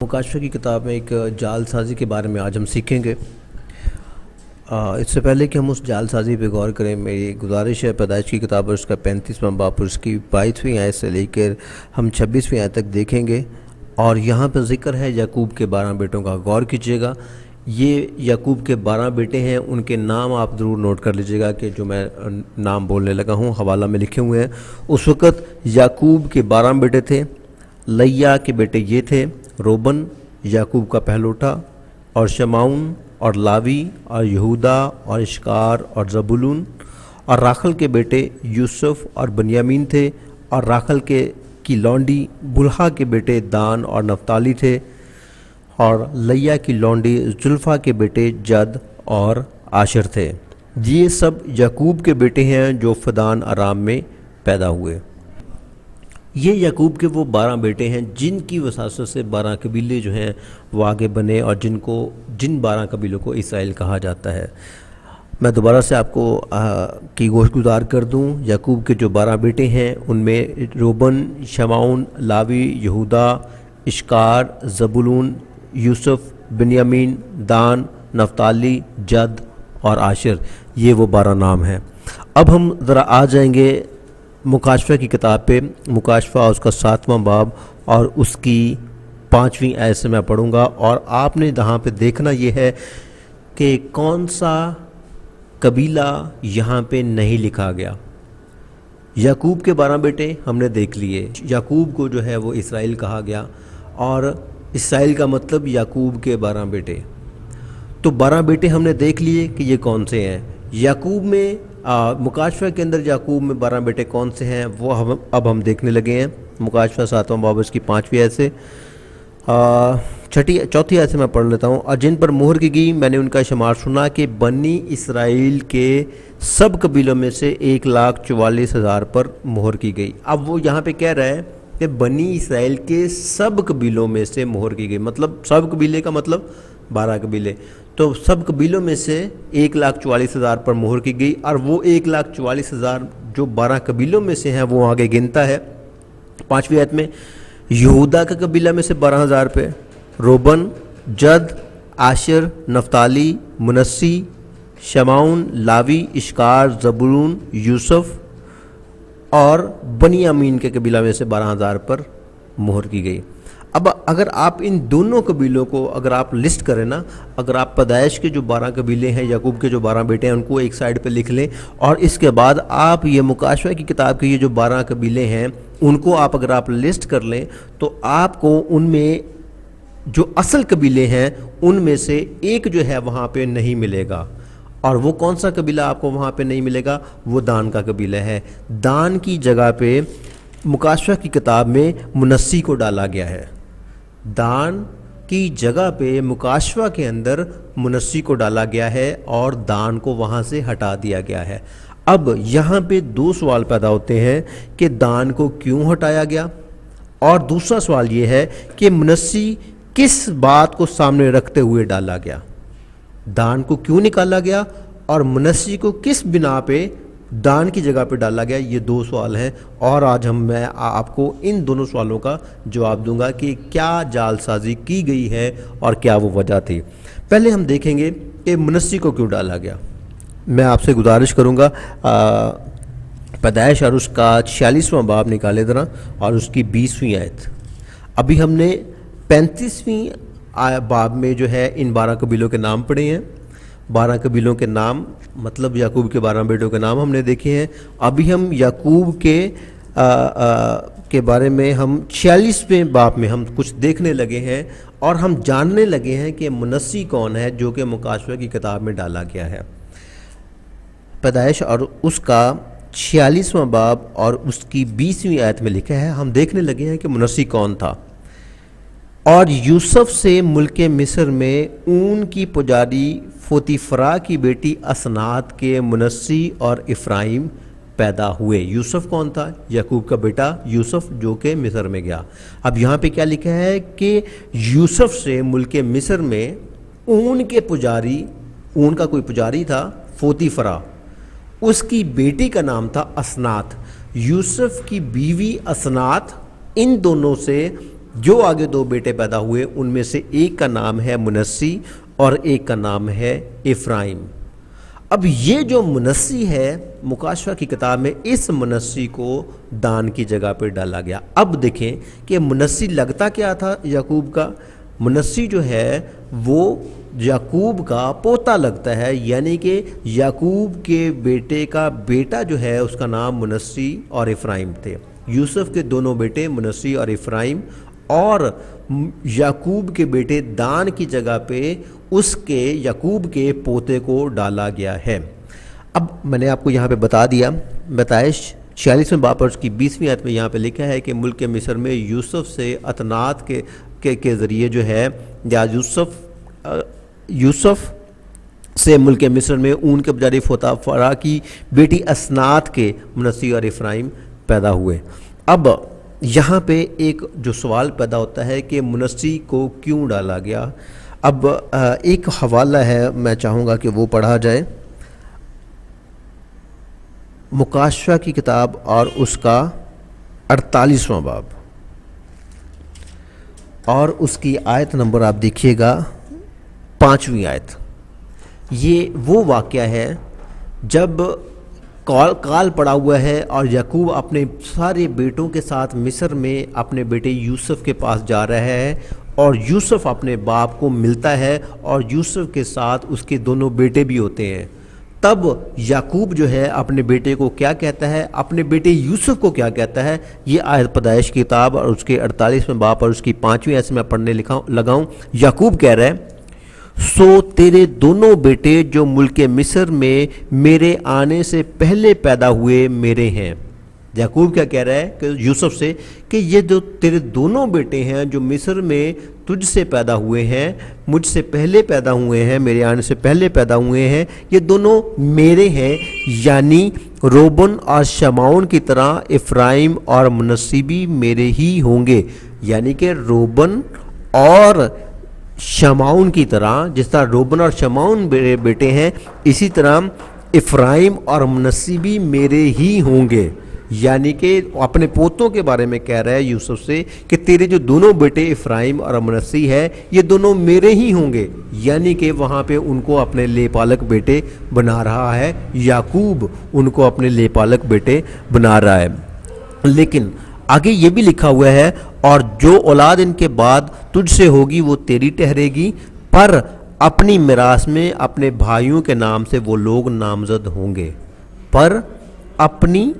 मुकाशफे की किताब में एक जाल साज़ी के बारे में आज हम सीखेंगे। इससे पहले कि हम उस जाल साज़ी पे गौर करें, मेरी गुजारिश है पैदाइश की किताब और उसका 35वां बाब और उसकी 22वीं आयत से लेकर हम 26वीं आयत तक देखेंगे। और यहाँ पर ज़िक्र है याकूब के 12 बेटों का। गौर कीजिएगा, ये याकूब के 12 बेटे हैं। उनके नाम आप ज़रूर नोट कर लीजिएगा कि जो मैं नाम बोलने लगा हूँ हवाला में लिखे हुए हैं। उस वक़्त याकूब के 12 बेटे थे। लैया के बेटे ये थे, रोबन याकूब का पहलोठा, और शमाउन और लावी और यहूदा और इश्कार और ज़बूलून। और राखल के बेटे यूसुफ और बनियामीन थे। और राखल की लौंडी बुल्हा के बेटे दान और नफ्ताली थे। और लैया की लौंडी जुल्फ़ा के बेटे जद और आशर थे। ये सब याकूब के बेटे हैं जो फदान अराम में पैदा हुए। ये याकूब के वो 12 बेटे हैं जिनकी वसासत से 12 कबीले जो हैं वो आगे बने और जिन 12 कबीलों को इसराइल कहा जाता है। मैं दोबारा से आपको की गोशगुजार कर दूं। याकूब के जो 12 बेटे हैं उनमें रोबन, शमाउन, लावी, यहूदा, इश्कार, ज़बूलून, यूसुफ, बिन्यामीन, दान, नफ्ताली, जद और आशर, ये वो 12 नाम हैं। अब हम ज़रा आ जाएंगे मुकाशफे की किताब पे। मुकाशफा उसका 7वां बाब और उसकी 5वीं आयत से मैं पढ़ूंगा। और आपने यहाँ पे देखना ये है कि कौन सा कबीला यहाँ पे नहीं लिखा गया। याकूब के 12 बेटे हमने देख लिए। याकूब को जो है वो इसराइल कहा गया और इसराइल का मतलब याकूब के 12 बेटे। तो 12 बेटे हमने देख लिए कि ये कौन से हैं। याकूब में मुकाशफा के अंदर याकूब में 12 बेटे कौन से हैं वो अब हम देखने लगे हैं। मुकाशफा 7वां बाब की 5वीं आयत से चौथी आयत से मैं पढ़ लेता हूँ। और जिन पर मोहर की गई मैंने उनका शुमार सुना कि बनी इसराइल के सब कबीलों में से 1,44,000 पर मोहर की गई। अब वो यहाँ पे कह रहा है कि बनी इसराइल के सब कबीलों में से मोहर की गई, मतलब सब कबीले का मतलब 12 कबीले। तो सब कबीलों में से 1,44,000 पर मोहर की गई। और वो 1,44,000 जो 12 कबीलों में से हैं वो आगे गिनता है 5वीं आयत में। यहूदा का कबीला में से 12,000 पे रोबन, जद, आशर, नफ्ताली, मुनस्सी, शमाउन, लावी, इश्कार, ज़बूलून, यूसुफ और बनियामीन के कबीला में से 12,000 पर मोहर की गई। अब अगर आप इन दोनों कबीलों को अगर आप लिस्ट करें ना, अगर आप पैदाइश के जो 12 कबीले हैं, याकूब के जो 12 बेटे हैं, उनको एक साइड पे लिख लें और इसके बाद आप ये मुकाशफा की किताब के ये जो 12 कबीले हैं उनको आप अगर आप लिस्ट कर लें तो आपको उनमें जो असल कबीले हैं उनमें से एक जो है वहाँ पे नहीं मिलेगा। और वो कौन सा कबीला आपको वहाँ पे नहीं मिलेगा? वो दान का कबीला है। दान की जगह पे मुकाशफा की किताब में मुनस्सी को डाला गया है। दान की जगह पे मुकाशफा के अंदर मुनस्सी को डाला गया है और दान को वहाँ से हटा दिया गया है। अब यहाँ पे 2 सवाल पैदा होते हैं कि दान को क्यों हटाया गया, और दूसरा सवाल ये है कि मुनस्सी किस बात को सामने रखते हुए डाला गया। दान को क्यों निकाला गया और मुनस्सी को किस बिना पे दान की जगह पे डाला गया, ये 2 सवाल हैं। और आज मैं आपको इन दोनों सवालों का जवाब दूंगा कि क्या जालसाजी की गई है और क्या वो वजह थी। पहले हम देखेंगे कि मुनस्सी को क्यों डाला गया। मैं आपसे गुजारिश करूंगा पैदाइश और उसका 46वां बाब निकाले ज़रा और उसकी 20वीं आयत। अभी हमने 35वीं बाब में जो है इन 12 कबीलों के नाम पढ़े हैं। 12 कबीलों के नाम मतलब याकूब के 12 बेटों के नाम हमने देखे हैं। अभी हम याकूब के बारे में हम 46वें बाब में हम कुछ देखने लगे हैं और हम जानने लगे हैं कि मुनस्सी कौन है जो कि मुकाशफा की किताब में डाला गया है। पैदाइश और उसका 46वां बाब और उसकी 20वीं आयत में लिखा है, हम देखने लगे हैं कि मुनस्सी कौन था। और यूसुफ से मुल्के मिस्र में ऊन की पुजारी फोतीफरा की बेटी असनात के मुनस्सी और इफ्राइम पैदा हुए। यूसुफ कौन था? याकूब का बेटा यूसुफ जो कि मिस्र में गया। अब यहाँ पे क्या लिखा है कि यूसुफ से मुल्के मिस्र में ऊन के पुजारी, ऊन का कोई पुजारी था फोतीफरा, उसकी बेटी का नाम था असनात। यूसुफ की बीवी असनात, इन दोनों से जो आगे दो बेटे पैदा हुए उनमें से एक का नाम है मुनस्सी और एक का नाम है इफ्राइम। अब ये जो मुनस्सी है मुकाशवा की किताब में इस मुनस्सी को दान की जगह पर डाला गया। अब देखें कि मुनस्सी लगता क्या था याकूब का। मुनस्सी जो है वो याकूब का पोता लगता है, यानी कि याकूब के बेटे का बेटा जो है उसका नाम मुनस्सी और इफ्राइम थे। यूसुफ के दोनों बेटे मुनस्सी और इफ्राइम, और याकूब के बेटे दान की जगह पे उसके याकूब के पोते को डाला गया है। अब मैंने आपको यहाँ पे बता दिया, पैदाइश 46वें बाब और उसकी 20वीं आयत में यहाँ पे लिखा है कि मुल्क मिस्र में यूसुफ से अतनात के ज़रिए जो है, या यूसुफ से मुल्क मिस्र में ऊन के बजारी फोताफरा की बेटी असनात के मुनस्सी और इफ्राइम पैदा हुए। अब यहाँ पे एक जो सवाल पैदा होता है कि मुनस्सी को क्यों डाला गया। अब एक हवाला है, मैं चाहूँगा कि वो पढ़ा जाए। मुकाशवा की किताब और उसका 48वां बाब और उसकी आयत नंबर आप देखिएगा 5वीं आयत। ये वो वाक़या है जब काल पड़ा हुआ है और याकूब अपने सारे बेटों के साथ मिस्र में अपने बेटे यूसुफ के पास जा रहा है, और यूसुफ अपने बाप को मिलता है और यूसुफ के साथ उसके दोनों बेटे भी होते हैं। तब याकूब जो है अपने बेटे को क्या कहता है, अपने बेटे यूसुफ को क्या कहता है, ये आयत पैदाइश की किताब और उसके 48वें बाब और उसकी 5वीं आयत में पढ़ने लगाऊं। याकूब कह रहा है, सो तेरे दोनों बेटे जो मुल्क मिस्र में मेरे आने से पहले पैदा हुए मेरे हैं। याकूब क्या कह रहा है कि यूसुफ से कि ये जो तेरे दोनों बेटे हैं जो मिस्र में तुझसे पैदा हुए हैं, मुझसे पहले पैदा हुए हैं, मेरे आने से पहले पैदा हुए हैं, ये दोनों मेरे हैं। यानी रोबन और शमाउन की तरह इफ्राइम और मुनस्सी भी मेरे ही होंगे। यानी कि रोबन और शमाउन की तरह, जिस तरह रोबन और शमाउन मेरे बेटे हैं, इसी तरह इफ्राइम और मुनस्सी भी मेरे ही होंगे। यानी कि अपने पोतों के बारे में कह रहा है यूसुफ से कि तेरे जो दोनों बेटे इफ्राइम और मुनस्सी है ये दोनों मेरे ही होंगे। यानी कि वहाँ पे उनको अपने लेपालक बेटे बना रहा है, याकूब उनको अपने लेपालक बेटे बना रहा है। लेकिन आगे ये भी लिखा हुआ है, और जो औलाद इनके बाद तुझसे होगी वो तेरी ठहरेगी, पर अपनी मिरास में अपने भाइयों के नाम से वो लोग नामजद होंगे। पर अपनी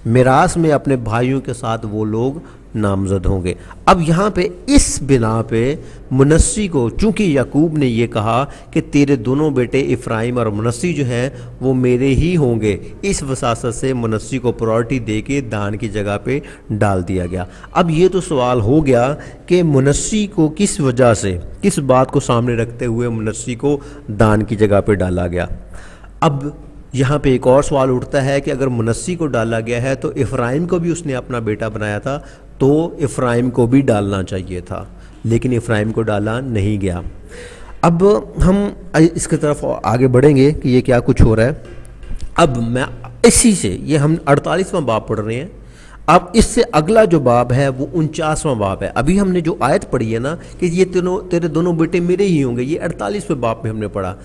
मिरास में अपने भाइयों के साथ वो लोग नामजद होंगे। अब यहाँ पे इस बिना पे मुनस्सी को, चूँकि याकूब ने ये कहा कि तेरे दोनों बेटे इफ्राइम और मुनस्सी जो हैं वो मेरे ही होंगे, इस वसासत से मुनस्सी को प्रायोरिटी दे के दान की जगह पे डाल दिया गया। अब ये तो सवाल हो गया कि मुनस्सी को किस वजह से, किस बात को सामने रखते हुए मुनस्सी को दान की जगह पे डाला गया। अब यहाँ पे एक और सवाल उठता है कि अगर मुनस्सी को डाला गया है तो इफ्राइम को भी उसने अपना बेटा बनाया था, तो इफ्राइम को भी डालना चाहिए था, लेकिन इफ्राइम को डाला नहीं गया। अब हम इसकी तरफ आगे बढ़ेंगे कि ये क्या कुछ हो रहा है। अब मैं इसी से, ये हम 48वां बाब पढ़ रहे हैं, अब इससे अगला जो बाब है वो 49वां बाब है। अभी हमने जो आयत पढ़ी है ना कि ये तेरे दोनों बेटे मेरे ही होंगे, ये 48वें बाब में हमने पढ़ा।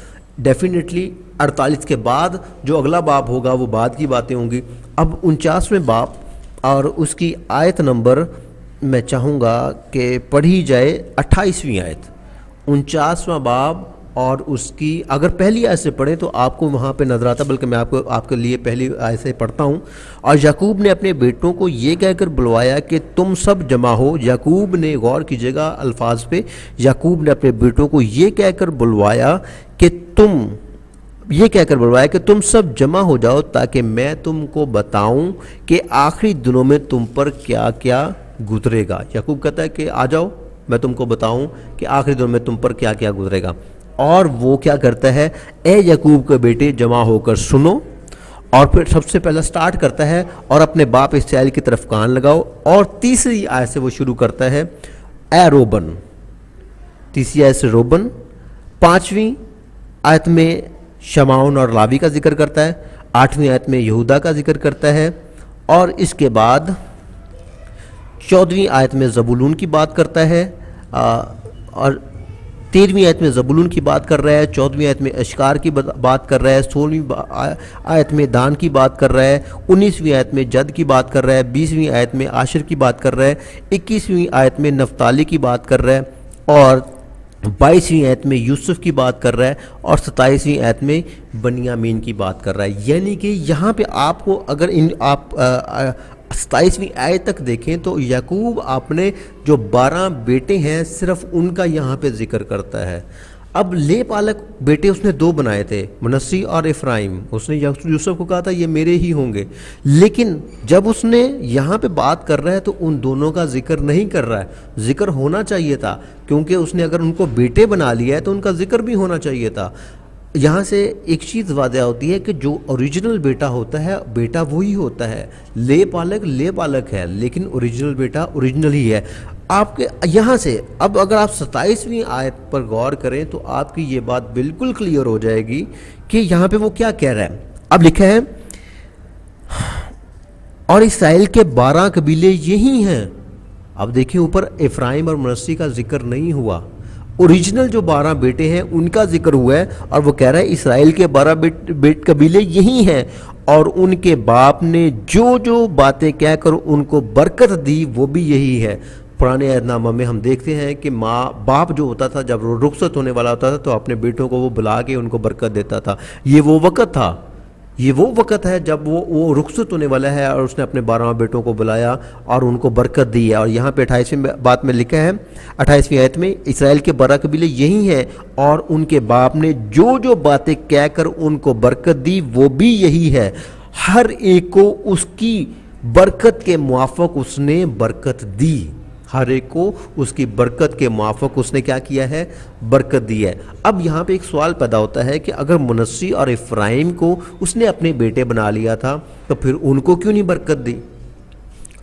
डेफिनेटली 48 के बाद जो अगला बाब होगा वो बाद की बातें होंगी। अब 49वें बाब और उसकी आयत नंबर मैं चाहूँगा कि पढ़ी जाए 28वीं आयत। 49वां बाब और उसकी अगर पहली आयत से पढ़ें तो आपको वहाँ पे नजर आता, बल्कि मैं आपके लिए पहली आयत से पढ़ता हूँ। और याकूब ने अपने बेटों को ये कहकर बुलवाया कि तुम सब जमा हो। याकूब ने, गौर कीजिएगा अल्फाज पे, याकूब ने अपने बेटों को ये कहकर बुलवाया कि तुम सब जमा हो जाओ ताकि मैं तुमको बताऊं कि आखिरी दिनों में तुम पर क्या क्या गुजरेगा। याकूब कहता है कि आ जाओ, मैं तुमको बताऊं कि आखिरी दिनों में तुम पर क्या क्या गुजरेगा। और वो क्या करता है, ए याकूब के बेटे जमा होकर सुनो। और फिर सबसे पहला स्टार्ट करता है और अपने बाप इसराइल की तरफ कान लगाओ। और तीसरी आयत से वो शुरू करता है, ए रोबन। तीसरी आयत से रोबन, 5वीं आयत में शमाउन और लावी का जिक्र करता है, 8वीं आयत में यहूदा का जिक्र करता है, और इसके बाद 14वीं आयत में ज़बूलून की बात करता है, और 13वीं आयत में ज़बूलून की बात कर रहा है, 14वीं आयत में अश्कार की बात कर रहा है, 16वीं आयत में दान की बात कर रहा है, 19वीं आयत में जद की बात कर रहा है, 20वीं आयत में आशिर की बात कर रहा है, 21वीं आयत में नफ्ताली की बात कर रहा है, और 22वीं आयत में यूसुफ की बात कर रहा है, और 27वीं आयत में बनियामीन की बात कर रहा है। यानी कि यहाँ पे आपको अगर आप 27वीं आयत तक देखें तो याकूब अपने जो 12 बेटे हैं सिर्फ उनका यहाँ पे जिक्र करता है। अब ले पालक बेटे उसने 2 बनाए थे, मनस्सी और इफ्राइम। उसने यूसुफ को कहा था ये मेरे ही होंगे, लेकिन जब उसने यहाँ पे बात कर रहा है तो उन दोनों का जिक्र नहीं कर रहा है। जिक्र होना चाहिए था, क्योंकि उसने अगर उनको बेटे बना लिया है तो उनका जिक्र भी होना चाहिए था। यहाँ से एक चीज़ वादह होती है कि जो ओरिजिनल बेटा होता है, बेटा वही होता है। ले पालक है, लेकिन ओरिजिनल बेटा ओरिजिनल ही है। आपके यहाँ से अब अगर आप 27वीं आयत पर गौर करें तो आपकी ये बात बिल्कुल क्लियर हो जाएगी कि यहाँ पे वो क्या कह रहा है। अब लिखा है, और इसराइल के 12 कबीले यही हैं। अब देखिए ऊपर इफ्राइम और मनस्सी का जिक्र नहीं हुआ, ओरिजिनल जो 12 बेटे हैं उनका जिक्र हुआ है, और वो कह रहा है इसराइल के 12 कबीले यही हैं, और उनके बाप ने जो जो बातें कहकर उनको बरकत दी वो भी यही है। पुराने अहदनामा में हम देखते हैं कि बाप जो होता था जब रुखसत होने वाला होता था तो अपने बेटों को वो बुला के उनको बरकत देता था। ये वो वक़्त है जब वो रुखसत होने वाला है, और उसने अपने 12 बेटों को बुलाया और उनको बरकत दी है। और यहाँ पे 28वीं बात में लिखा है, 28वीं आयत में, इसराइल के 12 कबीले यही हैं और उनके बाप ने जो जो बातें कहकर उनको बरकत दी वो भी यही है। हर एक को उसकी बरकत के मुआफ़िक उसने बरकत दी। हर एक को उसकी बरकत के मुआफ़िक उसने क्या किया है, बरकत दी है। अब यहाँ पे एक सवाल पैदा होता है कि अगर मनस्सी और इफ्राइम को उसने अपने बेटे बना लिया था तो फिर उनको क्यों नहीं बरकत दी।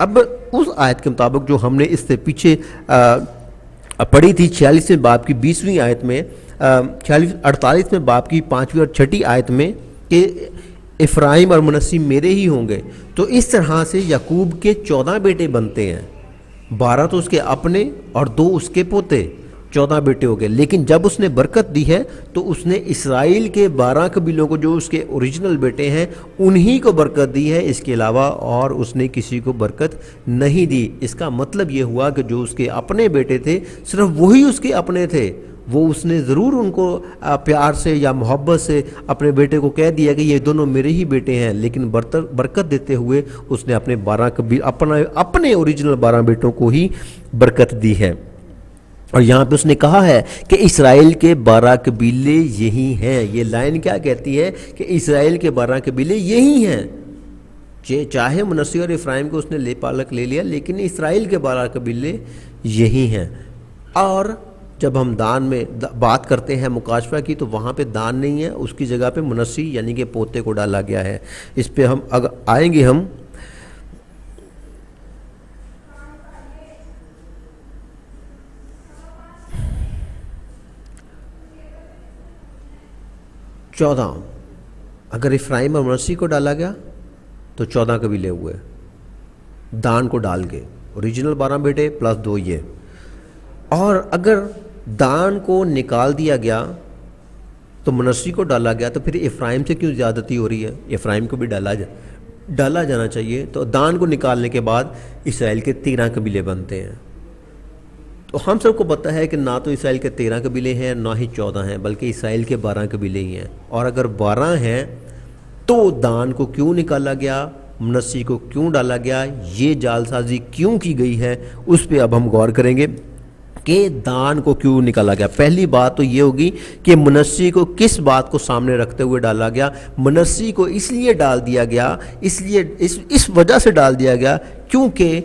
अब उस आयत के मुताबिक जो हमने इससे पीछे पढ़ी थी 46वें बाब की 20वीं आयत में, 48वें बाब की 5वीं और 6ठी आयत में कि इफ्राइम और मनस्सी मेरे ही होंगे, तो इस तरह से याकूब के 14 बेटे बनते हैं। 12 तो उसके अपने और 2 उसके पोते, 14 बेटे हो गए। लेकिन जब उसने बरकत दी है तो उसने इसराइल के 12 कबीलों को जो उसके ओरिजिनल बेटे हैं उन्हीं को बरकत दी है, इसके अलावा और उसने किसी को बरकत नहीं दी। इसका मतलब ये हुआ कि जो उसके अपने बेटे थे सिर्फ वही उसके अपने थे। वो उसने ज़रूर उनको प्यार से या मोहब्बत से अपने बेटे को कह दिया कि ये दोनों मेरे ही बेटे हैं, लेकिन बरकत देते हुए उसने अपने 12 कबीले अपने ओरिजिनल 12 बेटों को ही बरकत दी है। और यहाँ पे उसने कहा है कि इसराइल के 12 कबीले यही हैं। ये लाइन क्या कहती है कि इसराइल के 12 कबीले यही हैं। चाहे मनस्सी और इफ्राइम को उसने ले पालक ले लिया, लेकिन इसराइल के 12 कबीले यही हैं। और जब हम दान में बात करते हैं मुकाशफा की, तो वहाँ पे दान नहीं है, उसकी जगह पे मनस्सी यानी कि पोते को डाला गया है। इस पे हम अगर आएंगे हम 14, अगर इफ्राइम और मनस्सी को डाला गया तो 14 कबीले हुए, दान को डाल के ओरिजिनल 12 बेटे प्लस 2 ये। और अगर दान को निकाल दिया गया तो मनस्सी को डाला गया, तो फिर इफ्राइम से क्यों ज़्यादती हो रही है। इफ्राइम को भी डाला जाना चाहिए। तो दान को निकालने के बाद इसराइल के 13 कबीले बनते हैं। तो हम सबको पता है कि ना तो इसराइल के 13 कबीले हैं ना ही 14 हैं, बल्कि इसराइल के 12 कबीले ही हैं। और अगर 12 हैं तो दान को क्यों निकाला गया, मनस्सी को क्यों डाला गया, ये जालसाजी क्यों की गई है, उस पर अब हम गौर करेंगे कि दान को क्यों निकाला गया। पहली बात तो ये होगी कि मनस्सी को किस बात को सामने रखते हुए डाला गया। मनस्सी को इसलिए डाल दिया गया, इसलिए इस वजह से डाल दिया गया क्योंकि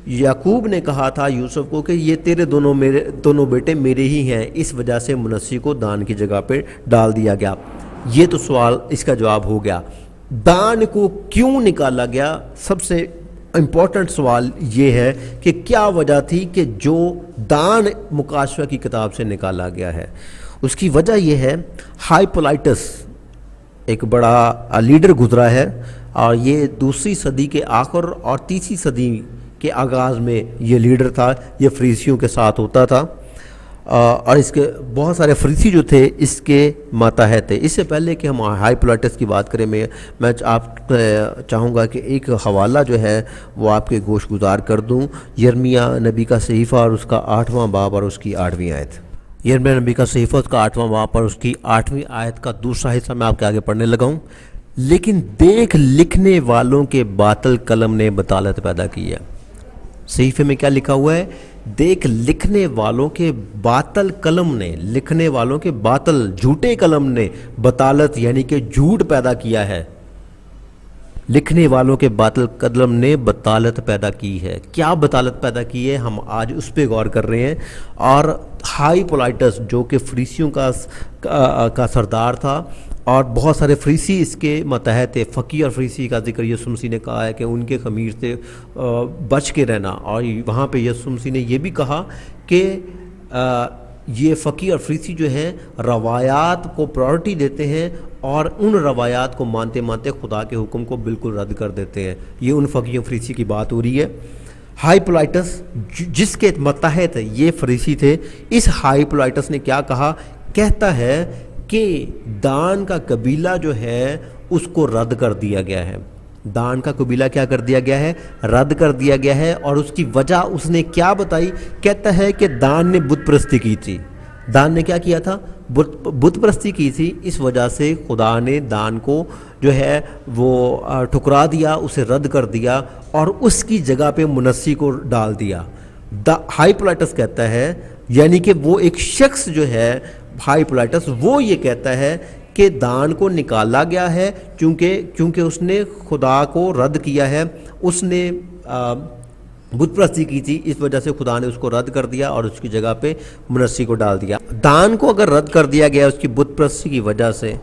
याकूब ने कहा था यूसुफ को कि ये तेरे दोनों बेटे मेरे ही हैं। इस वजह से मनस्सी को दान की जगह पे डाल दिया गया। ये तो सवाल, इसका जवाब हो गया। दान को क्यों निकाला गया, सबसे इम्पोर्टेंट सवाल ये है कि क्या वजह थी कि जो दान मुकाशफा की किताब से निकाला गया है। उसकी वजह यह है, हाइपोलाइटस एक बड़ा लीडर गुजरा है, और ये 2री सदी के आखिर और 3री सदी کہ آغاز میں یہ لیڈر تھا، یہ فریسیوں کے ساتھ ہوتا تھا، اور اس کے بہت سارے فریسی جو تھے اس کے ماتحت تھے۔ اس سے پہلے کہ ہم ہائی پلاٹس کی بات کریں، میں آپ چاہوں گا کہ ایک حوالہ جو ہے وہ آپ کے گوش گزار کر دوں، یرمیہ نبی کا صحیفہ اور اس کا 8واں باب اور اس کی 8ویں آیت۔ یرمیہ نبی کا صحیفہ اس کا 8واں باب اور اس کی 8ویں آیت کا دوسرا حصہ میں آپ کے آگے پڑھنے لگا ہوں۔ لیکن دیکھ لکھنے والوں کے باطل قلم نے بطالت پیدا کی ہے۔ صحیفے میں کیا لکھا ہوا ہے؟ دیکھ لکھنے والوں کے باطل قلم نے، لکھنے والوں کے باطل جھوٹے قلم نے بطالت یعنی کہ جھوٹ پیدا کیا ہے۔ لکھنے والوں کے باطل قلم نے بطالت پیدا کی ہے۔ کیا بطالت پیدا کی ہے؟ ہم آج اس پہ غور کر رہے ہیں۔ اور ہائی پولائٹس جو کہ فریسیوں کا سردار تھا، اور بہت سارے فریسی اس کے ماتحت تھے۔ فقیہ اور فریسی کا ذکر یسوع مسیح نے کہا ہے کہ ان کے خمیر سے بچ کے رہنا، اور وہاں پہ یسوع مسیح نے یہ بھی کہا کہ یہ فقیہ اور فریسی جو ہیں روایات کو پرائورٹی دیتے ہیں، اور ان روایات کو مانتے مانتے خدا کے حکم کو بالکل رد کر دیتے ہیں۔ یہ ان فقیہ اور فریسی کی بات ہو رہی ہے۔ ہائی پولائٹس جس کے ماتحت یہ فریسی تھے، اس ہائی پولائٹس نے کیا کہا؟ کہتا ہے کہ دان کا قبیلہ جو ہے اس کو رد کر دیا گیا ہے۔ دان کا قبیلہ کیا کر دیا گیا ہے؟ رد کر دیا گیا ہے۔ اور اس کی وجہ اس نے کیا بتائی؟ کہتا ہے کہ دان نے بت پرستی کی تھی۔ دان نے کیا کیا تھا؟ بت پرستی کی تھی۔ اس وجہ سے خدا نے دان کو جو ہے وہ ٹھکرا دیا، اسے رد کر دیا، اور اس کی جگہ پہ منسی کو ڈال دیا۔ ہائی پولائٹس کہتا ہے، یعنی کہ وہ ایک شخص جو ہے ہائی پولائٹس، وہ یہ کہتا ہے کہ دان کو نکالا گیا ہے کیونکہ اس نے خدا کو رد کیا ہے، اس نے بت پرستی کی تھی، اس وجہ سے خدا نے اس کو رد کر دیا اور اس کی جگہ پہ منسی کو ڈال دیا۔ دان کو اگر رد کر دیا گیا اس کی بت پرستی کی وجہ سے،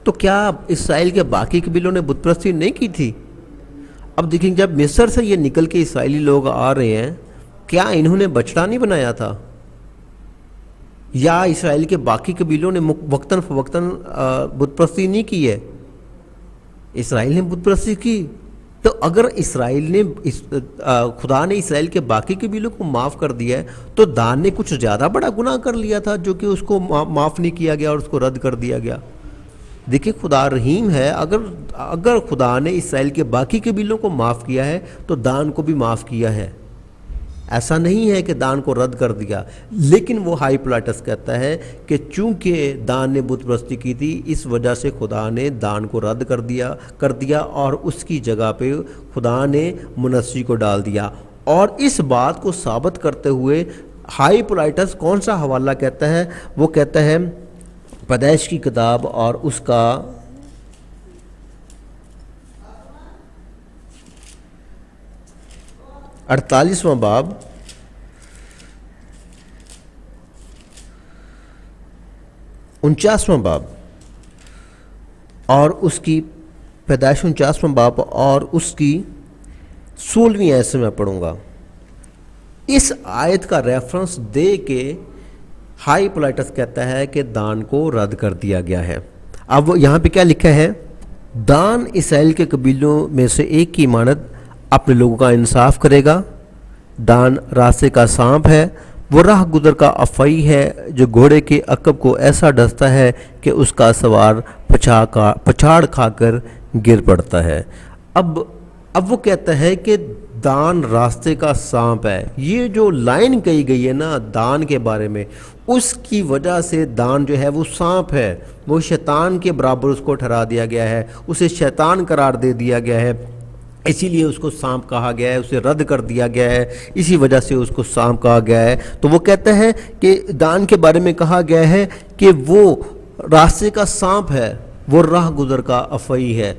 تو کیا اسرائیل کے باقی قبیلوں نے بت پرستی نہیں کی تھی؟ اب دیکھیں، جب مصر سے یہ نکل کے اسرائیلی لوگ آ رہے ہیں، کیا انہوں نے بچڑا نہیں بنایا تھا؟ یا اسرائیل کے باقی قبیلوں نے وقتاً فوقتاً بت پرستی نہیں کی ہے؟ اسرائیل نے بت پرستی کی۔ تو اگر خدا نے اسرائیل کے باقی قبیلوں کو معاف کر دیا ہے، تو دان نے کچھ زیادہ بڑا گناہ کر لیا تھا جو کہ اس کو معاف نہیں کیا گیا اور اس کو رد کر دیا گیا۔ دیکھیں، خدا رحیم ہے۔ اگر خدا نے اسرائیل کے باقی قبیلوں کو معاف کیا ہے تو دان کو بھی معاف کیا ہے۔ ایسا نہیں ہے کہ دان کو رد کر دیا۔ لیکن وہ ہائی پولائٹس کہتا ہے کہ چونکہ دان نے بت پرستی کی تھی، اس وجہ سے خدا نے دان کو رد کر دیا اور اس کی جگہ پہ خدا نے منسی کو ڈال دیا۔ اور اس بات کو ثابت کرتے ہوئے ہائی پولائٹس کون سا حوالہ کہتا ہے؟ وہ کہتا ہے پیدائش کی کتاب اور اس کا 48واں باب انچاسواں باب اور اس کی پیدائش 49واں باب اور اس کی 16ویں آیت سے میں پڑھوں گا۔ اس آیت کا ریفرنس دے کے ہائی پولائٹس کہتا ہے کہ دان کو رد کر دیا گیا ہے۔ اب یہاں پہ کیا لکھا ہے؟ دان اسرائیل کے قبیلوں میں سے ایک کی مانند اپنے لوگوں کا انصاف کرے گا۔ دان راستے کا سانپ ہے، وہ راہ گزر کا افعی ہے جو گھوڑے کے عقب کو ایسا ڈستا ہے کہ اس کا سوار پچھاڑ کھا کر گر پڑتا ہے۔ اب وہ کہتا ہے کہ دان راستے کا سانپ ہے۔ یہ جو لائن کہی گئی ہے نا دان کے بارے میں، اس کی وجہ سے دان جو ہے وہ سانپ ہے، وہ شیطان کے برابر اس کو ٹھہرا دیا گیا ہے، اسے شیطان قرار دے دیا گیا ہے، اسی لیے اس کو سانپ کہا گیا ہے، اسے رد کر دیا گیا ہے، اسی وجہ سے اس کو سانپ کہا گیا ہے۔ تو وہ کہتا ہے کہ دان کے بارے میں کہا گیا ہے کہ وہ راستے کا سانپ ہے، وہ راہ گزر کا افعی ہے۔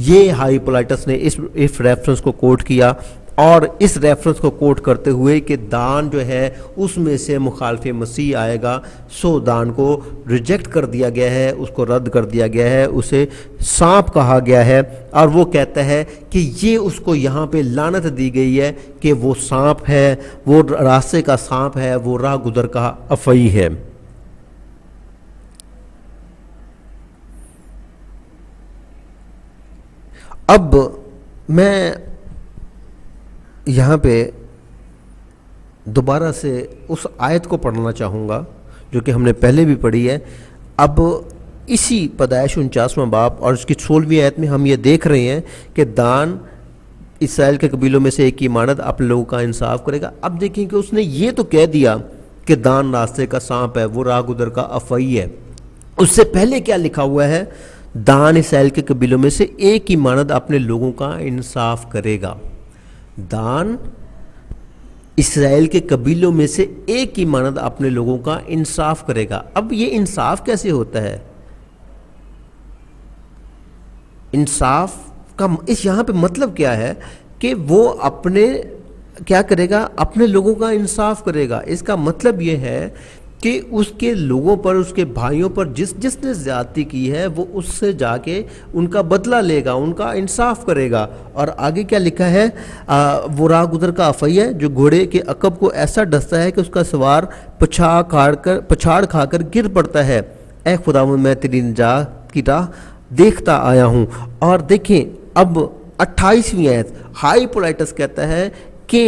یہ ہائی پولائٹس نے اس ریفرنس کو کوٹ کیا، اور اس ریفرنس کو کوٹ کرتے ہوئے کہ دان جو ہے اس میں سے مخالف مسیح آئے گا، سو دان کو ریجیکٹ کر دیا گیا ہے، اس کو رد کر دیا گیا ہے، اسے سانپ کہا گیا ہے۔ اور وہ کہتا ہے کہ یہ اس کو یہاں پہ لعنت دی گئی ہے کہ وہ سانپ ہے، وہ راستے کا سانپ ہے، وہ راہ گزر کا افعی ہے۔ اب میں یہاں پہ دوبارہ سے اس آیت کو پڑھنا چاہوں گا جو کہ ہم نے پہلے بھی پڑھی ہے. اب اسی پیدائش 49واں باب اور اس کی 16ویں آیت میں ہم یہ دیکھ رہے ہیں کہ دان اسرائیل کے قبیلوں میں سے ایک کی مانند اپنے لوگوں کا انصاف کرے گا. اب دیکھیں کہ اس نے یہ تو کہہ دیا کہ دان راستے کا سانپ ہے، وہ راہ گزر کا افعی ہے. اس سے پہلے کیا لکھا ہوا ہے؟ دان اسرائیل کے قبیلوں میں سے ایک کی مانند اپنے لوگوں کا انصاف کرے گا. دان اسرائیل کے قبیلوں میں سے ایک کی مانند اپنے لوگوں کا انصاف کرے گا. اب یہ انصاف کیسے ہوتا ہے؟ انصاف کا اس یہاں پہ مطلب کیا ہے کہ وہ اپنے کیا کرے گا؟ اپنے لوگوں کا انصاف کرے گا. اس کا مطلب یہ ہے کہ اس کے لوگوں پر، اس کے بھائیوں پر جس نے زیادتی کی ہے وہ اس سے جا کے ان کا بدلہ لے گا، ان کا انصاف کرے گا. اور آگے کیا لکھا ہے؟ وہ راہ گزر کا افعی ہے جو گھوڑے کے عقب کو ایسا ڈستا ہے کہ اس کا سوار پچھاڑ کھا کر گر پڑتا ہے. اے خداوند، میں تیری نجات کی راہ دیکھتا آیا ہوں. اور دیکھیں اب 28ویں آیت، ہائی پولائٹس کہتا ہے کہ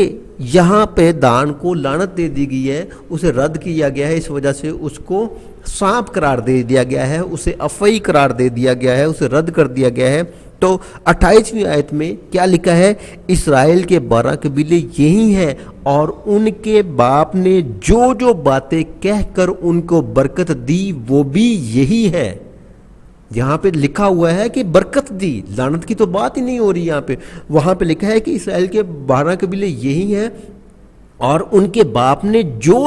یہاں پہ دان کو لعنت دے دی گئی ہے، اسے رد کیا گیا ہے، اس وجہ سے اس کو سانپ قرار دے دیا گیا ہے، اسے افعی قرار دے دیا گیا ہے، اسے رد کر دیا گیا ہے. تو 28ویں آیت میں کیا لکھا ہے؟ اسرائیل کے 12 قبیلے یہی ہیں اور ان کے باپ نے جو باتیں کہہ کر ان کو برکت دی وہ بھی یہی ہے. یہاں پہ لکھا ہوا ہے کہ برکت دی، لعنت کی تو بات ہی نہیں ہو رہی یہاں پہ. وہاں پہ لکھا ہے کہ اسرائیل کے 12 قبیلے یہی ہیں اور ان کے باپ نے جو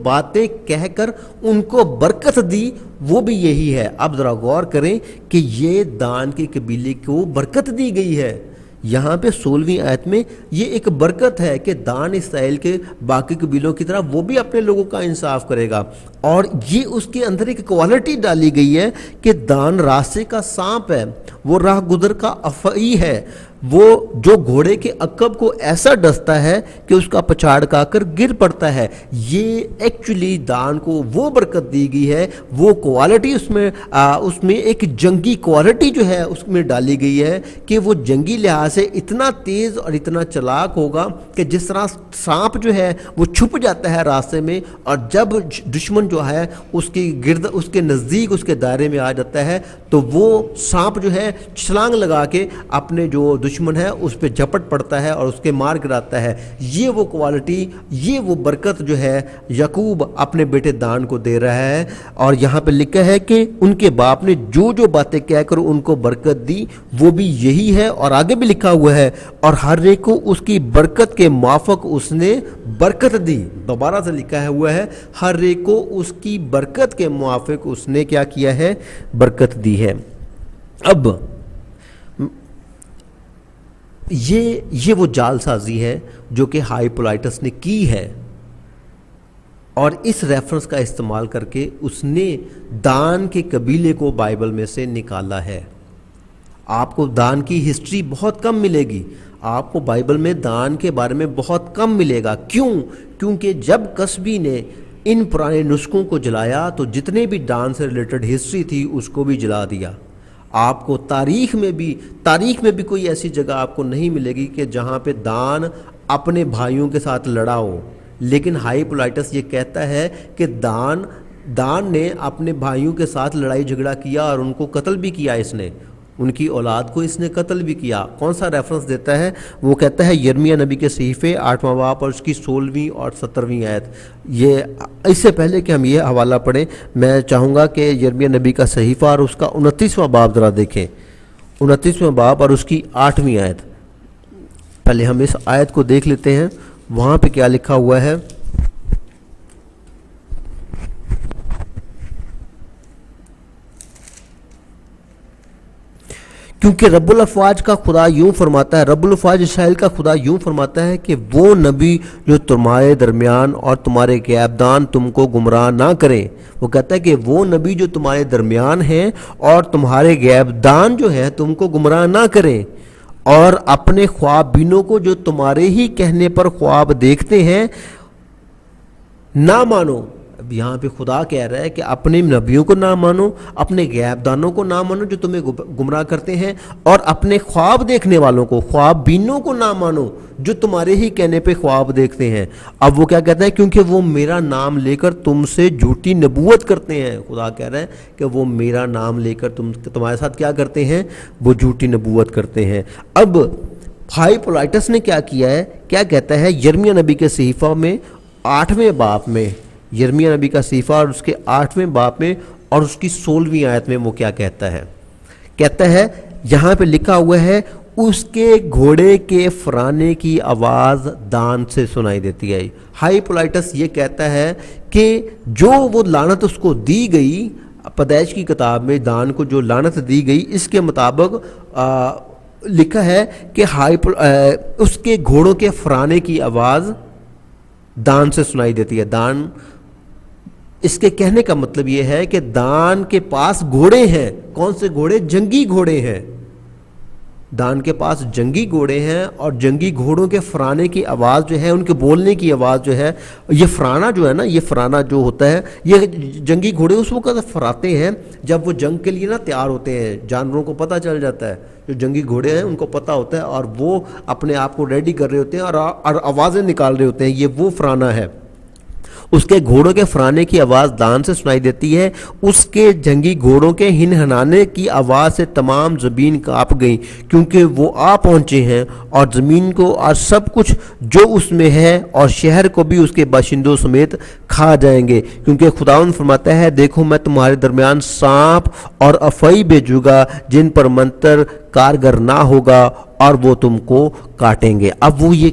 باتیں کہہ کر ان کو برکت دی وہ بھی یہی ہے. اب ذرا غور کریں کہ یہ دان کے قبیلے کو برکت دی گئی ہے. یہاں پہ 16ویں آیت میں یہ ایک برکت ہے کہ دان اسرائیل کے باقی قبیلوں کی طرح وہ بھی اپنے لوگوں کا انصاف کرے گا. اور یہ اس کے اندر ایک کوالٹی ڈالی گئی ہے کہ دان راستے کا سانپ ہے، وہ راہ گزر کا افعی ہے، وہ جو گھوڑے کے عقب کو ایسا ڈستا ہے کہ اس کا پچھاڑ کھا کر گر پڑتا ہے. یہ ایکچولی دان کو وہ برکت دی گئی ہے، وہ کوالٹی اس میں ایک جنگی کوالٹی جو ہے اس میں ڈالی گئی ہے کہ وہ جنگی لحاظ سے اتنا تیز اور اتنا چلاک ہوگا کہ جس طرح سانپ جو ہے وہ چھپ جاتا ہے راستے میں، اور جب دشمن جو ہے اس کے نزدیک اس کے دائرے میں آ جاتا ہے تو وہ سانپ جو ہے چھلانگ لگا کے اپنے جو دشمن ہے اس پہ جھپٹ پڑتا ہے اور اس کے مار گراتا ہے. یہ وہ کوالٹی، یہ وہ برکت جو ہے یعقوب اپنے بیٹے دان کو دے رہا ہے. اور یہاں پہ لکھا ہے کہ ان کے باپ نے جو باتیں کہہ کر ان کو برکت دی وہ بھی یہی ہے. اور آگے بھی لکھا ہوا ہے اور ہر ایک کو اس کی برکت کے موافق اس نے برکت دی. دوبارہ سے لکھا ہوا ہے ہر ایک کو اس کی برکت کے موافق اس نے کیا کیا ہے؟ برکت دی ہے. اب یہ وہ جال سازی ہے جو کہ ہائی پولائٹس نے کی ہے اور اس ریفرنس کا استعمال کر کے اس نے دان کے قبیلے کو بائبل میں سے نکالا ہے. آپ کو دان کی ہسٹری بہت کم ملے گی، آپ کو بائبل میں دان کے بارے میں بہت کم ملے گا. کیونکہ جب قصبی نے ان پرانے نسخوں کو جلایا تو جتنے بھی دان سے ریلیٹڈ ہسٹری تھی اس کو بھی جلا دیا. آپ کو تاریخ میں بھی کوئی ایسی جگہ آپ کو نہیں ملے گی کہ جہاں پہ دان اپنے بھائیوں کے ساتھ لڑا ہو. لیکن ہائی پولائٹس یہ کہتا ہے کہ دان نے اپنے بھائیوں کے ساتھ لڑائی جھگڑا کیا اور ان کو قتل بھی کیا، اس نے ان کی اولاد کو اس نے قتل بھی کیا. کون سا ریفرنس دیتا ہے؟ وہ کہتا ہے یرمیہ نبی کے صحیفے 8واں باب اور اس کی 16ویں اور 17ویں آیت. یہ اس سے پہلے کہ ہم یہ حوالہ پڑھیں میں چاہوں گا کہ یرمیہ نبی کا صحیفہ اور اس کا 29واں باب ذرا دیکھیں. 29واں باب اور اس کی 8ویں آیت. پہلے ہم اس آیت کو دیکھ لیتے ہیں، وہاں پہ کیا لکھا ہوا ہے. کیونکہ رب الافواج کا خدا یوں فرماتا ہے، رب الافواج اسرائیل کا خدا یوں فرماتا ہے کہ وہ نبی جو تمہارے درمیان اور تمہارے غیبدان تم کو گمراہ نہ کریں. وہ کہتا ہے کہ وہ نبی جو تمہارے درمیان ہیں اور تمہارے غیبدان جو ہیں تم کو گمراہ نہ کریں، اور اپنے خواب بینوں کو جو تمہارے ہی کہنے پر خواب دیکھتے ہیں نہ مانو. یہاں پہ خدا کہہ رہا ہے کہ اپنے نبیوں کو نہ مانو، اپنے غیب دانوں کو نہ مانو جو تمہیں گمراہ کرتے ہیں، اور اپنے خواب دیکھنے والوں کو، خواب بینوں کو نہ مانو جو تمہارے ہی کہنے پہ خواب دیکھتے ہیں۔ اب وہ کیا کہتا ہے؟ کیونکہ وہ میرا نام لے کر تم سے جھوٹی نبوت کرتے ہیں۔ خدا کہہ رہا ہے کہ وہ میرا نام لے کر تمہارے ساتھ کیا کرتے ہیں؟ وہ جھوٹی نبوت کرتے ہیں۔ اب بھائی پولائٹس نے کیا کیا ہے؟ کیا کہتا ہے یرمیہ نبی کے صحیفہ میں 8ویں باب میں، یرمیہ نبی کا صحیفہ اور اس کے 8ویں باب میں اور اس کی 16ویں آیت میں وہ کیا کہتا ہے؟ کہتا ہے یہاں پہ لکھا ہوا ہے اس کے گھوڑے کے فرانے کی آواز دان سے سنائی دیتی ہے۔ ہائی پولائٹس یہ کہتا ہے کہ جو وہ لعنت اس کو دی گئی پیدائش کی کتاب میں، دان کو جو لعنت دی گئی، اس کے مطابق لکھا ہے کہ اس کے گھوڑوں کے فرانے کی آواز دان سے سنائی دیتی ہے۔ دان، اس کے کہنے کا مطلب یہ ہے کہ دان کے پاس گھوڑے ہیں۔ کون سے گھوڑے؟ جنگی گھوڑے ہیں۔ دان کے پاس جنگی گھوڑے ہیں، اور جنگی گھوڑوں کے فرانے کی آواز جو ہے، ان کے بولنے کی آواز جو ہے، یہ فرانا جو ہے نا، یہ فرانا جو ہوتا ہے، یہ جنگی گھوڑے اس وقت فراتے ہیں جب وہ جنگ کے لیے نا تیار ہوتے ہیں۔ جانوروں کو پتہ چل جاتا ہے، جو جنگی گھوڑے ہیں ان کو پتہ ہوتا ہے، اور وہ اپنے آپ کو ریڈی کر رہے ہوتے ہیں اور آوازیں نکال رہے ہوتے ہیں۔ یہ وہ فرانا ہے۔ اس کے گھوڑوں کے فرانے کی آواز دان سے سنائی دیتی ہے، اس کے جنگی گھوڑوں کے ہنہنانے کی آواز سے تمام زمین کانپ گئی، کیونکہ وہ آ پہنچے ہیں اور زمین کو اور سب کچھ جو اس میں ہے، اور شہر کو بھی اس کے باشندوں سمیت کھا جائیں گے، کیونکہ خداوند فرماتا ہے دیکھو میں تمہارے درمیان سانپ اور افعی بھیجوں گا جن پر منتر کارگر نہ ہوگا اور وہ تم کو کاٹیں گے۔ اب وہ یہ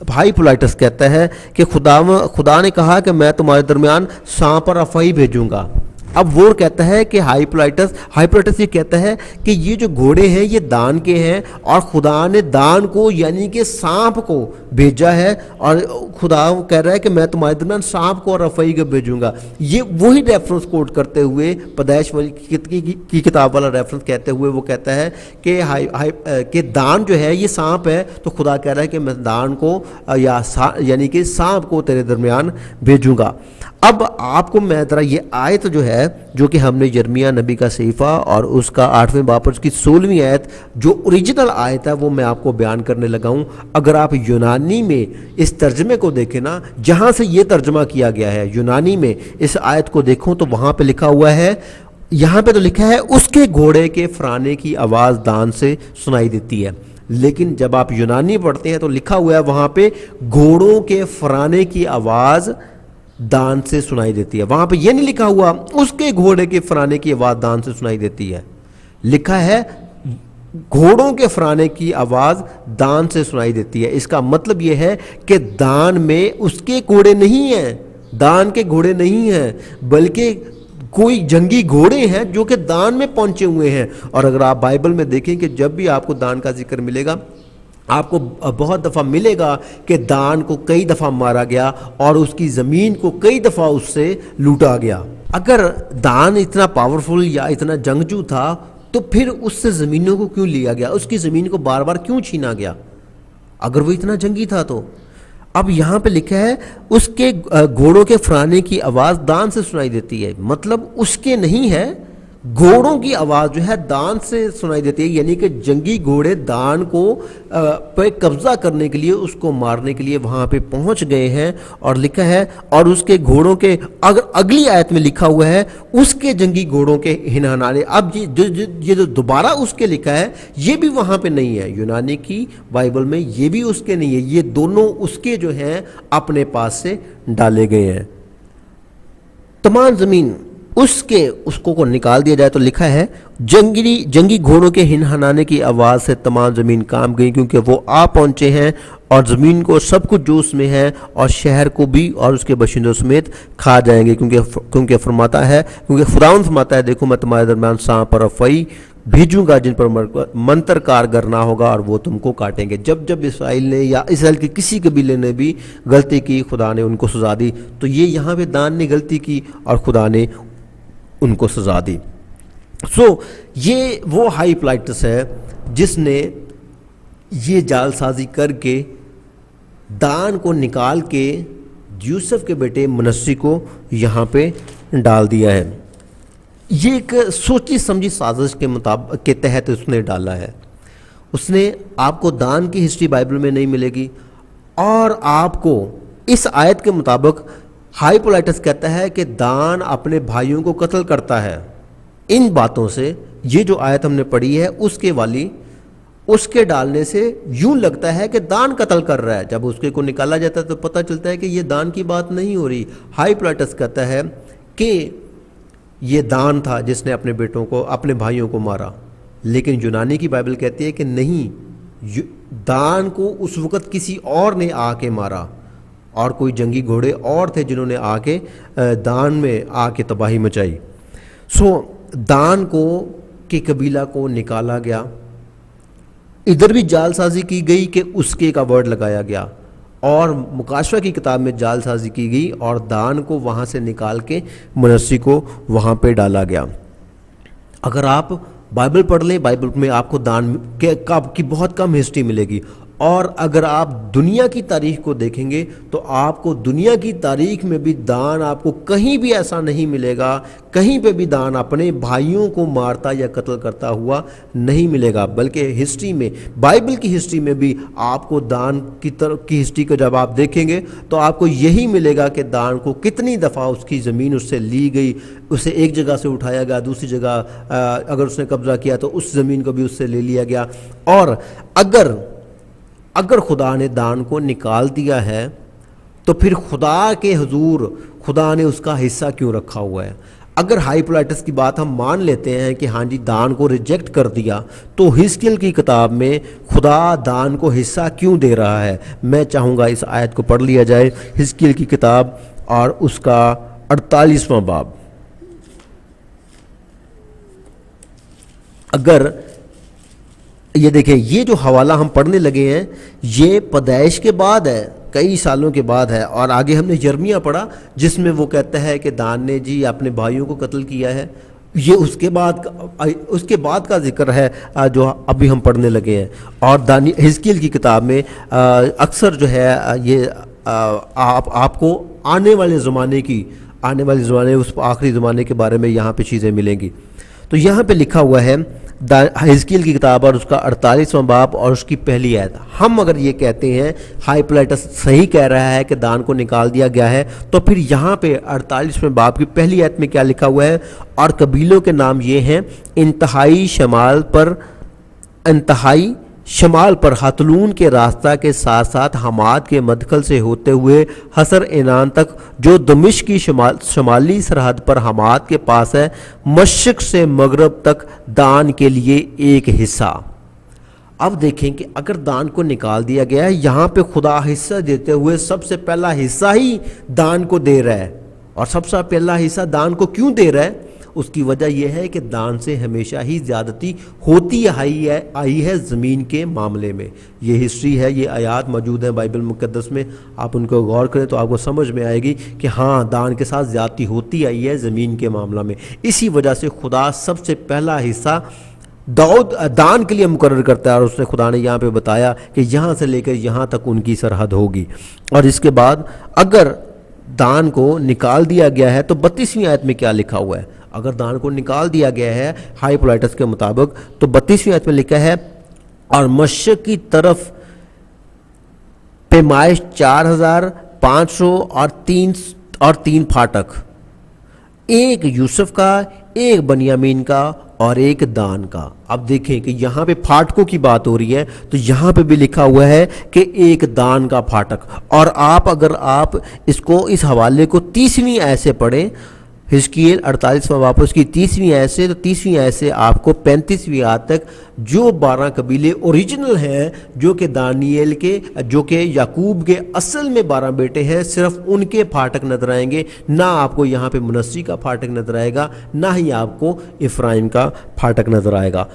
بھائی پولائٹس کہتا ہے کہ خدا نے کہا کہ میں تمہارے درمیان سانپ اور افعی بھیجوں گا۔ اب وہ کہتا ہے کہ ہائی پولائٹس یہ کہتا ہے کہ یہ جو گھوڑے ہیں یہ دان کے ہیں، اور خدا نے دان کو یعنی کہ سانپ کو بھیجا ہے، اور خدا کہہ رہا ہے کہ میں تمہارے درمیان سانپ کو اور افعی کو بھیجوں گا۔ یہ وہی ریفرنس کوٹ کرتے ہوئے پیدائش کی کتاب والا ریفرنس کہتے ہوئے وہ کہتا ہے کہ دان جو ہے یہ سانپ ہے، تو خدا کہہ رہا ہے کہ میں دان کو یعنی کہ سانپ کو تیرے درمیان بھیجوں گا۔ اب آپ کو میں ذرا یہ آیت جو ہے، جو کہ ہم نے یرمیہ نبی کا صحیفہ اور اس کا 8ویں باب پر اس کی 16ویں آیت جو اوریجنل آیت ہے وہ میں آپ کو بیان کرنے لگا ہوں۔ اگر آپ یونانی میں اس ترجمے کو دیکھیں نا، جہاں سے یہ ترجمہ کیا گیا ہے، یونانی میں اس آیت کو دیکھوں تو وہاں پہ لکھا ہوا ہے، یہاں پہ تو لکھا ہے اس کے گھوڑے کے فرانے کی آواز دان سے سنائی دیتی ہے، لیکن جب آپ یونانی پڑھتے ہیں تو لکھا ہوا ہے وہاں پہ گھوڑوں کے فرانے کی آواز دان سے سنائی دیتی ہے۔ وہاں پہ یہ نہیں لکھا ہوا اس کے گھوڑے کے فرانے کی آواز دان سے سنائی دیتی ہے، لکھا ہے گھوڑوں کے فرانے کی آواز دان سے سنائی دیتی ہے۔ اس کا مطلب یہ ہے کہ دان میں اس کے گھوڑے نہیں ہیں، دان کے گھوڑے نہیں ہیں، بلکہ کوئی جنگی گھوڑے ہیں جو کہ دان میں پہنچے ہوئے ہیں۔ اور اگر آپ بائبل میں دیکھیں کہ جب بھی آپ کو دان کا ذکر ملے گا، آپ کو بہت دفعہ ملے گا کہ دان کو کئی دفعہ مارا گیا اور اس کی زمین کو کئی دفعہ اس سے لوٹا گیا۔ اگر دان اتنا پاورفل یا اتنا جنگجو تھا تو پھر اس سے زمینوں کو کیوں لیا گیا؟ اس کی زمین کو بار بار کیوں چھینا گیا اگر وہ اتنا جنگی تھا تو؟ اب یہاں پہ لکھا ہے اس کے گھوڑوں کے فرانے کی آواز دان سے سنائی دیتی ہے، مطلب اس کے نہیں ہے، گھوڑوں کی آواز جو ہے دان سے سنائی دیتی ہے، یعنی کہ جنگی گھوڑے دان کو پہ قبضہ کرنے کے لیے، اس کو مارنے کے لیے وہاں پہ پہنچ گئے ہیں۔ اور لکھا ہے اور اس کے گھوڑوں کے، اگر اگلی آیت میں لکھا ہوا ہے اس کے جنگی گھوڑوں کے ہنہنانے، اب یہ جو دوبارہ اس کے لکھا ہے یہ بھی وہاں پہ نہیں ہے، یونانی کی بائبل میں یہ بھی اس کے نہیں ہے، یہ دونوں اس کے جو ہیں اپنے پاس سے ڈالے گئے ہیں۔ تمام زمین اس کو نکال دیا جائے تو لکھا ہے جنگی گھوڑوں کے ہنہنانے کی آواز سے تمام زمین کانپ گئی، کیونکہ وہ آ پہنچے ہیں اور زمین کو سب کچھ جو اس میں ہے اور شہر کو بھی اور اس کے باشندوں سمیت کھا جائیں گے، کیونکہ خداوند فرماتا ہے دیکھو میں تمہارے درمیان سانپ اور افعی بھیجوں گا جن پر منتر کارگر نہ ہوگا اور وہ تم کو کاٹیں گے۔ جب اسرائیل نے یا اسرائیل کے کسی قبیلے نے بھی غلطی کی، خدا نے ان کو سزا دی، تو یہ یہاں پہ دان نے غلطی کی اور خدا نے ان کو سزا دی۔ یہ وہ ہائی پولائٹس ہے جس نے یہ جال سازی کر کے دان کو نکال کے यूसुफ के बेटे मनस्सी को यहाँ पे डाल दिया है। ये एक सोची समझी साजिश के तहत उसने डाला है। उसने आपको दान की हिस्ट्री बाइबल में नहीं मिलेगी, और आपको इस आयत के मुताबिक हाइपोलाइटस कहता है कि दान अपने भाइयों को कत्ल करता है। इन बातों से ये जो आयत हमने पढ़ी है उसके डालने से यूं लगता है कि दान कत्ल कर रहा है। जब उसके को निकाला जाता है तो पता चलता है कि ये दान की बात नहीं हो रही। हाइपोलाइटस कहता है कि ये दान था जिसने अपने बेटों को, अपने भाइयों को मारा, लेकिन यूनानी की बाइबल कहती है कि नहीं, दान को उस वक़्त किसी और ने आके मारा, और कोई जंगी घोड़े और थे जिन्होंने आके दान में आके तबाही मचाई। दान को के कबीला को निकाला गया। इधर भी जालसाजी की गई कि उसके का वर्ड लगाया गया, और मुकाशवा की किताब में जालसाजी की गई और दान को वहाँ से निकाल के मनस्सी को वहाँ पे डाला गया। अगर आप बाइबल पढ़ लें, बाइबल में आपको दान की बहुत कम हिस्ट्री मिलेगी, और अगर आप दुनिया की तारीख को देखेंगे तो आपको दुनिया की तारीख में भी दान आपको कहीं भी ऐसा नहीं मिलेगा, कहीं पे भी दान अपने भाइयों को मारता या कत्ल करता हुआ नहीं मिलेगा। बल्कि हिस्ट्री में, बाइबल की हिस्ट्री में भी आपको दान की हिस्ट्री को जब आप देखेंगे तो आपको यही मिलेगा कि दान को कितनी दफ़ा उसकी ज़मीन उससे ली गई, उसे एक जगह से उठाया गया, दूसरी जगह अगर उसने कब्ज़ा किया तो उस ज़मीन को भी उससे ले लिया गया। और अगर खुदा ने दान को निकाल दिया है तो फिर खुदा के हुजूर खुदा ने उसका हिस्सा क्यों रखा हुआ है? अगर हाइपोलाइटस की बात हम मान लेते हैं कि हाँ जी दान को रिजेक्ट कर दिया, तो हिजकिय्याह की किताब में खुदा दान को हिस्सा क्यों दे रहा है? मैं चाहूँगा इस आयत को पढ़ लिया जाए, हिजकिय्याह की किताब और उसका 48वां बाब। अगर ये देखें, ये जो हवाला हम पढ़ने लगे हैं ये पैदाइश के बाद है, कई सालों के बाद है, और आगे हमने यिर्मयाह पढ़ा जिसमें वो कहता है कि दान ने जी अपने भाइयों को कत्ल किया है। ये उसके बाद का जिक्र है जो अभी हम पढ़ने लगे हैं। और हिजकिय्याह की किताब में अक्सर जो है ये आपको आने वाले ज़माने उस आखिरी ज़माने के बारे में यहाँ पे चीज़ें मिलेंगी। तो यहाँ पे लिखा हुआ है हिजकिय्याह की किताब और उसका 48वां बाब और उसकी पहली आयत। हम अगर ये कहते हैं हाइपोलाइटस सही कह रहा है कि दान को निकाल दिया गया है, तो फिर यहाँ पे 48वें बाब की पहली आयत में क्या लिखा हुआ है? और कबीलों के नाम ये हैं, इंतहाई शमाल पर हतलून के रास्ता के साथ साथ हमाद के मदखल से होते हुए हसर एनान तक, जो दमिश्क की शमाली सरहद पर हमाद के पास है, मशरिक से मगरब तक दान के लिए एक हिस्सा। अब देखें कि अगर दान को निकाल दिया गया है, यहाँ पे खुदा हिस्सा देते हुए सबसे पहला हिस्सा ही दान को दे रहा है। और सबसे पहला हिस्सा दान को क्यों दे रहा है? उसकी वजह यह है कि दान से हमेशा ही ज़्यादती होती आई है ज़मीन के मामले में। ये हिस्ट्री है, ये आयात मौजूद है बाइबल मुक़द्दस में, आप उनको गौर करें तो आपको समझ में आएगी कि हाँ दान के साथ ज़्यादती होती आई है ज़मीन के मामला में। इसी वजह से खुदा सबसे पहला हिस्सा दान के लिए मुकर्रर करता है, और उसने खुदा ने यहाँ पे बताया कि यहाँ से लेकर यहाँ तक उनकी सरहद होगी। और इसके बाद अगर दान को निकाल दिया गया है तो 32वीं आयत में क्या लिखा हुआ है? अगर दान को निकाल दिया गया है हाइपोलाइटस के मुताबिक तो 32वीं आयत में लिखा है, और मशरिक की तरफ पैमाइश 4500 और 3 फाटक, एक यूसुफ का, एक बनियामीन का और एक दान का। अब देखें कि यहाँ पे फाटकों की बात हो रही है, तो यहाँ पे भी लिखा हुआ है कि एक दान का फाटक। और अगर आप इस हवाले को 30वीं आयत से पढ़ें, हिजकिय्याह 48वां बाब उसकी 30वीं आयत से, तो 30वीं आयत से आपको 35वीं आयत तक जो 12 कबीले ओरिजिनल हैं, जो कि दानिएल के, जो कि याकूब के असल में 12 बेटे हैं, सिर्फ उनके फाटक नजर आएंगे। ना आपको यहाँ पे मनस्सी का फाटक नजर आएगा, ना ही आपको इफ्राइम का फाटक नजर आएगा।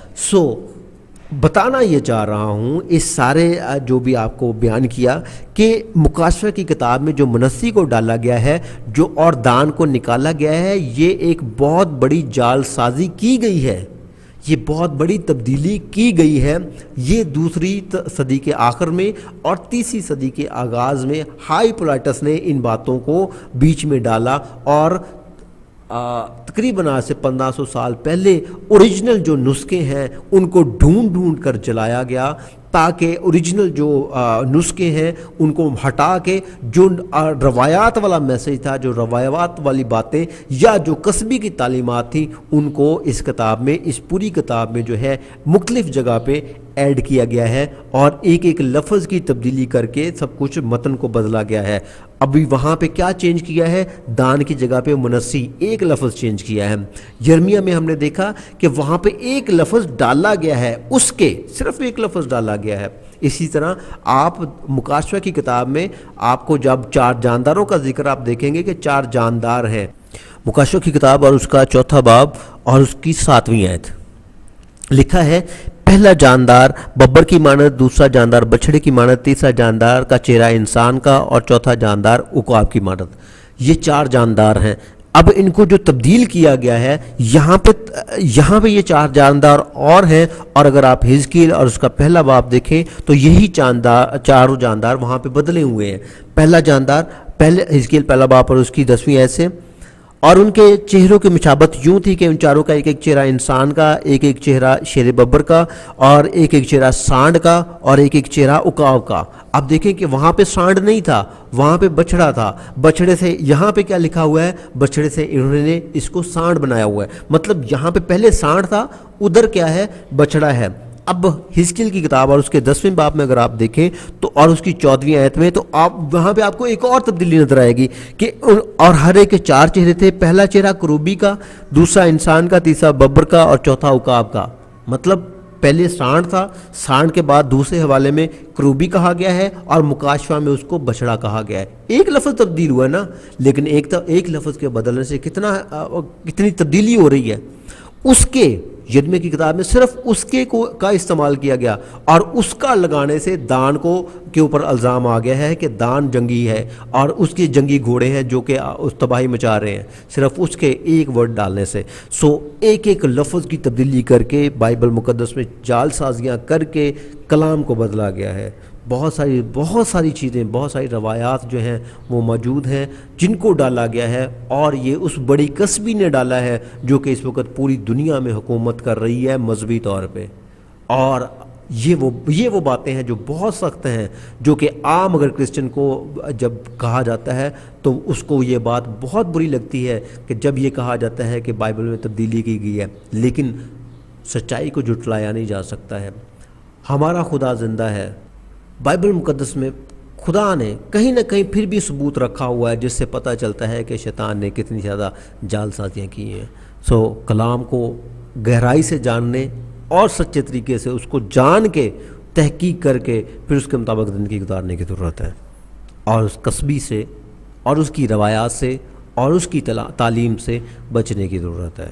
बताना ये चाह रहा हूँ इस सारे जो भी आपको बयान किया कि मुकाशवा की किताब में जो मनस्सी को डाला गया है जो और दान को निकाला गया है, ये एक बहुत बड़ी जालसाजी की गई है। یہ بہت بڑی تبدیلی کی گئی ہے۔ یہ دوسری صدی کے آخر میں اور تیسری صدی کے آغاز میں ہائپولیٹس نے ان باتوں کو بیچ میں ڈالا اور تقریباً آج سے 1500 سال پہلے اوریجنل جو نسخے ہیں ان کو ڈھونڈ ڈھونڈ کر جلایا گیا، تاکہ اوریجنل جو نسخے ہیں ان کو ہٹا کے جو روایات والا میسج تھا، جو روایات والی باتیں یا جو قصبی کی تعلیمات تھیں، ان کو اس کتاب میں، اس پوری کتاب میں جو ہے مختلف جگہ پہ ایڈ کیا گیا ہے اور ایک ایک لفظ کی تبدیلی کر کے سب کچھ متن کو بدلا گیا ہے۔ ابھی وہاں پہ کیا چینج کیا ہے؟ دان کی جگہ پہ منسی ایک لفظ چینج کیا ہے۔ یرمیہ میں ہم نے دیکھا کہ وہاں پہ ایک لفظ ڈالا گیا ہے، اس کے صرف ایک لفظ ڈالا گیا ہے۔ اسی طرح آپ مکاشفہ کی کتاب میں آپ کو جب 4 جانداروں کا ذکر آپ دیکھیں گے کہ 4 جاندار ہیں۔ مکاشفہ کی کتاب اور اس کا 4 باب اور اس کی 7ویں آیت لکھا ہے، پہلا جاندار ببر کی مانند، دوسرا جاندار بچھڑے کی مانند، تیسرا جاندار کا چہرہ انسان کا اور چوتھا جاندار عقاب کی مانند۔ یہ 4 جاندار ہیں۔ اب ان کو جو تبدیل کیا گیا ہے یہاں پہ یہ 4 جاندار اور ہیں، اور اگر آپ حزقیل اور اس کا پہلا باب دیکھیں تو یہی چاروں جاندار وہاں پہ بدلے ہوئے ہیں۔ پہلا جاندار حزقیل پہلا باب اور اس کی 10ویں آیت سے، اور ان کے چہروں کی مشابت یوں تھی کہ ان چاروں کا ایک ایک چہرہ انسان کا، ایک ایک چہرہ شیر ببر کا، اور ایک ایک چہرہ سانڈ کا، اور ایک ایک چہرہ عقاب کا۔ اب دیکھیں کہ وہاں پہ سانڈ نہیں تھا، وہاں پہ بچڑا تھا۔ بچڑے سے یہاں پہ کیا لکھا ہوا ہے؟ بچڑے سے انہوں نے اس کو سانڈ بنایا ہوا ہے، مطلب یہاں پہ پہلے سانڈ تھا، ادھر کیا ہے؟ بچڑا ہے۔ اب حزقیل کی کتاب اور اس کے 10ویں باب میں اگر آپ دیکھیں تو اور اس کی 14ویں آیت میں، تو آپ وہاں پہ آپ کو ایک اور تبدیلی نظر آئے گی کہ اور ہر ایک کے 4 چہرے تھے، پہلا چہرہ کروبی کا، دوسرا انسان کا، تیسرا ببر کا اور چوتھا عقاب کا۔ مطلب پہلے سانڈ تھا، سانڈ کے بعد دوسرے حوالے میں کروبی کہا گیا ہے اور مکاشفہ میں اس کو بچڑا کہا گیا ہے۔ ایک لفظ تبدیل ہوا ہے نا، لیکن ایک لفظ کے بدلنے سے کتنی تبدیلی ہو رہی ہے۔ اس کے یرمیہ کی کتاب میں صرف اس کے کا استعمال کیا گیا، اور اس کا لگانے سے دان کے اوپر الزام آ گیا ہے کہ دان جنگی ہے اور اس کے جنگی گھوڑے ہیں جو کہ اس تباہی مچا رہے ہیں، صرف اس کے ایک ورڈ ڈالنے سے۔ ایک ایک لفظ کی تبدیلی کر کے بائبل مقدس میں جال سازیاں کر کے کلام کو بدلا گیا ہے۔ بہت ساری چیزیں، بہت ساری روایات جو ہیں وہ موجود ہیں جن کو ڈالا گیا ہے، اور یہ اس بڑی کسبی نے ڈالا ہے جو کہ اس وقت پوری دنیا میں حکومت کر رہی ہے مذہبی طور پہ۔ اور یہ وہ باتیں ہیں جو بہت سخت ہیں، جو کہ عام اگر کرسچن کو جب کہا جاتا ہے تو اس کو یہ بات بہت بری لگتی ہے کہ جب یہ کہا جاتا ہے کہ بائبل میں تبدیلی کی گئی ہے، لیکن سچائی کو جھٹلایا نہیں جا سکتا ہے۔ ہمارا خدا زندہ ہے۔ بائبل مقدس میں خدا نے کہیں نہ کہیں پھر بھی ثبوت رکھا ہوا ہے جس سے پتہ چلتا ہے کہ شیطان نے کتنی زیادہ جال سازیاں کی ہیں۔ کلام کو گہرائی سے جاننے اور سچے طریقے سے اس کو جان کے تحقیق کر کے پھر اس کے مطابق زندگی گزارنے کی ضرورت ہے، اور اس قصبی سے اور اس کی روایات سے اور اس کی تعلیم سے بچنے کی ضرورت ہے۔